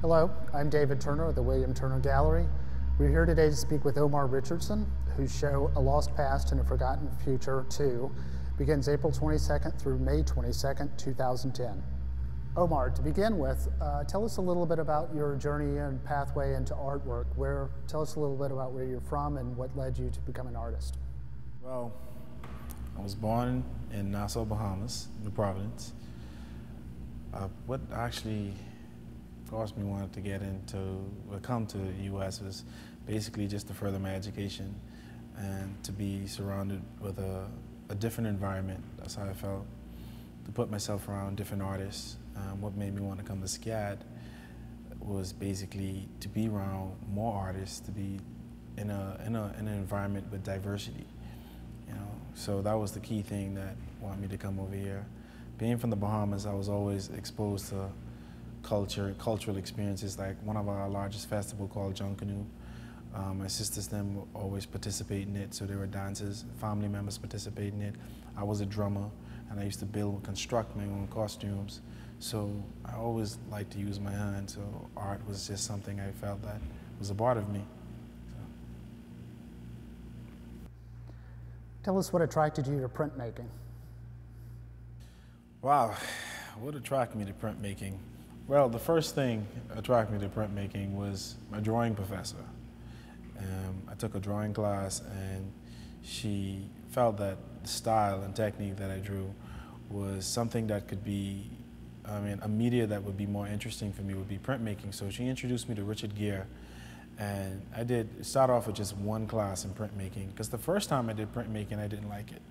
Hello, I'm David Turner of the William Turner Gallery. We're here today to speak with Omar Richardson, whose show A Lost Past and a Forgotten Future 2 begins April 22nd through May 22nd, 2010. Omar, to begin with, tell us a little bit about your journey and pathway into artwork. Tell us a little bit about where you're from and what led you to become an artist. Well, I was born in Nassau, Bahamas, New Providence. What actually caused me wanted to come to the U.S. was basically just to further my education and to be surrounded with a different environment. That's how I felt. To put myself around different artists. What made me want to come to SCAD was basically to be around more artists, to be in an environment with diversity. So that was the key thing that wanted me to come over here. Being from the Bahamas, I was always exposed to cultural experiences, like one of our largest festivals called Junkanoo. My sisters them always participate in it, so they were dancers, family members participate in it. I was a drummer, and I used to build and construct my own costumes. So I always liked to use my hands, so art was just something I felt that was a part of me. Tell us what attracted you to printmaking. Wow, what attracted me to printmaking? Well, the first thing that attracted me to printmaking was my drawing professor. I took a drawing class, and she felt that the style and technique that I drew was something that could be, a media that would be more interesting for me would be printmaking. So she introduced me to Richard Gere, and I did start off with just one class in printmaking, because the first time I did printmaking, I didn't like it.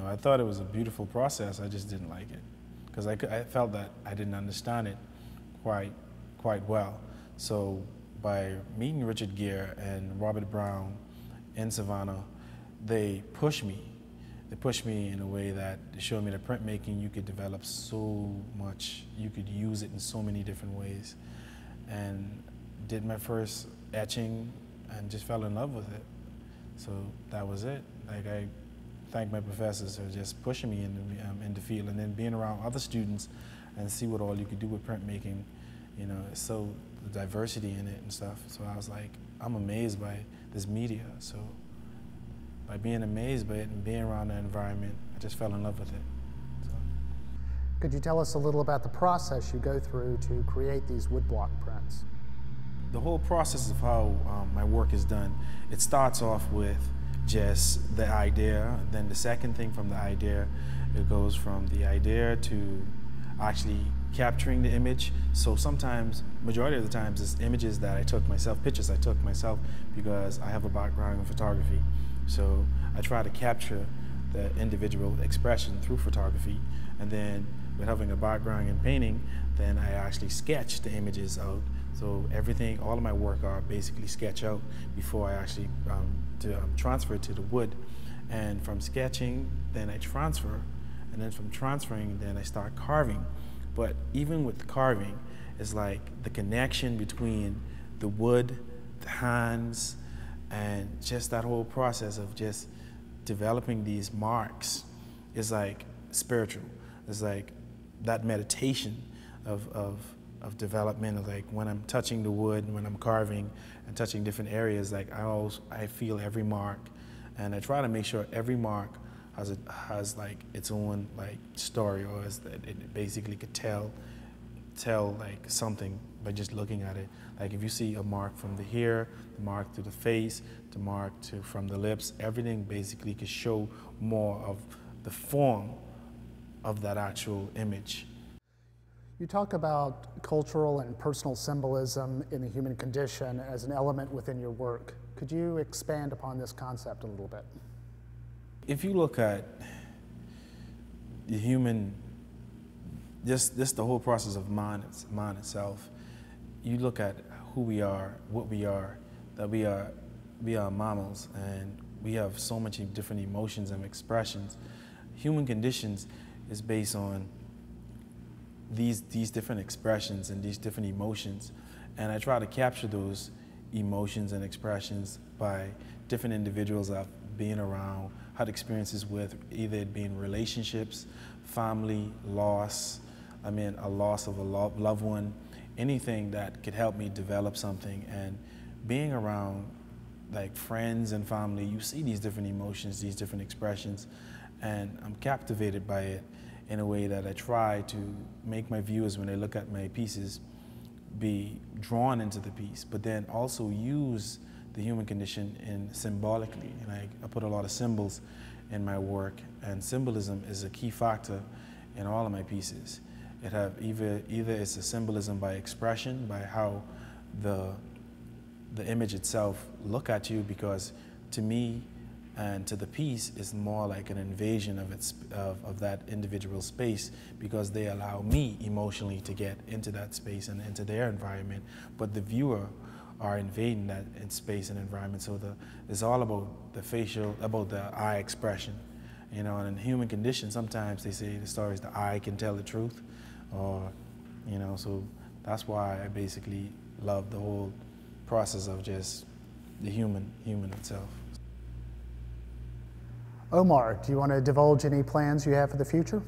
I thought it was a beautiful process, I just didn't like it, because I felt that I didn't understand it quite well. So by meeting Richard Gere and Robert Brown in Savannah, they pushed me. They pushed me in a way that showed me that printmaking, you could develop so much, you could use it in so many different ways. And did my first etching and just fell in love with it. So that was it. Like, I thank my professors for just pushing me in the field, and then being around other students and see what all you could do with printmaking. So the diversity in it and stuff. So I was like, I'm amazed by this media. So by being amazed by it and being around the environment, I just fell in love with it. So. Could you tell us a little about the process you go through to create these woodblock prints? The whole process of how my work is done, it starts off with just the idea. Then the second thing from the idea, it goes from the idea to actually capturing the image. So sometimes, majority of the times, it's images that I took myself, pictures I took myself, because I have a background in photography. So I try to capture the individual expression through photography, and then with having a background in painting, then I actually sketch the images out. So everything, all of my work are basically sketch out before I actually transfer it to the wood. And from sketching, then I transfer, and then from transferring, then I start carving. But even with carving, it's like the connection between the wood, the hands, and just that whole process of just developing these marks is like spiritual. It's like that meditation of development, of like when I'm touching the wood, when I'm carving and touching different areas, like I feel every mark, and I try to make sure every mark has like its own like story, or it basically could tell like something by just looking at it. Like if you see a mark from the hair, the mark to the face, the mark from the lips, everything basically could show more of the form of that actual image. You talk about cultural and personal symbolism in the human condition as an element within your work. Could you expand upon this concept a little bit? If you look at the human, just the whole process of mind itself, you look at who we are, what we are, that we are mammals, and we have so much different emotions and expressions. Human conditions is based on these different expressions and these different emotions, and I try to capture those emotions and expressions by different individuals I've been around, had experiences with, either it being relationships, family, loss, a loss of a loved one, anything that could help me develop something. And being around like friends and family, you see these different emotions, these different expressions, and I'm captivated by it in a way that I try to make my viewers, when they look at my pieces, be drawn into the piece, but then also use the human condition symbolically. And I put a lot of symbols in my work, and symbolism is a key factor in all of my pieces. It have either it's a symbolism by expression, by how the image itself look at you, because to me and to the piece is more like an invasion of that individual space, because they allow me emotionally to get into that space and into their environment, but the viewer are invading that in space and environment. So it's all about the facial, about the eye expression, you know. And in human condition, sometimes they say the stories, the eye can tell the truth, or, you know. So that's why I basically love the whole process of just the human itself. Omar, do you want to divulge any plans you have for the future?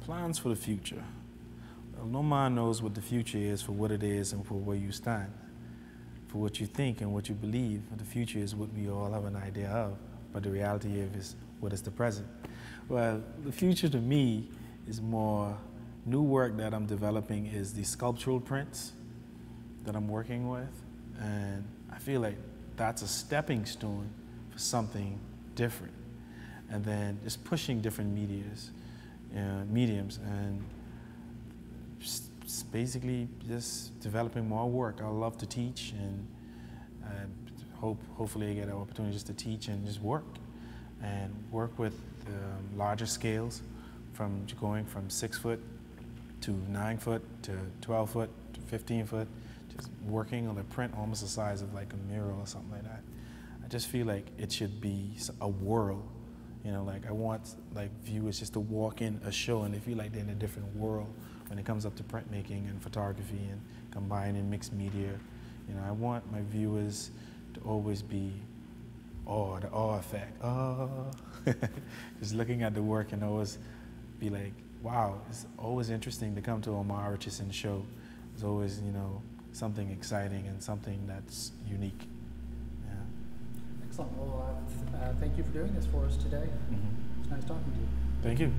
Plans for the future. Well, no man knows what the future is for what it is and for where you stand. For what you think and what you believe, the future is what we all have an idea of, but the reality of is what is the present. Well, the future to me is more new work that I'm developing is the sculptural prints that I'm working with, and I feel like that's a stepping stone for something different, and then just pushing different mediums, and just basically just developing more work. I love to teach, and hopefully I get an opportunity just to teach and just work with larger scales, from going from 6 foot to 9 foot to 12 foot to 15 foot, just working on a print almost the size of like a mural or something like that. I just feel like it should be a world, you know, like I want like viewers just to walk in a show and they feel like they're in a different world when it comes up to printmaking and photography and combining mixed media. You know, I want my viewers to always be awe, the awe effect. Oh, just looking at the work and always be like, wow, it's always interesting to come to Omar Richardson show. It's always, you know, something exciting and something that's unique. Yeah. Excellent. Well, thank you for doing this for us today. Mm-hmm. It's nice talking to you. Thank you.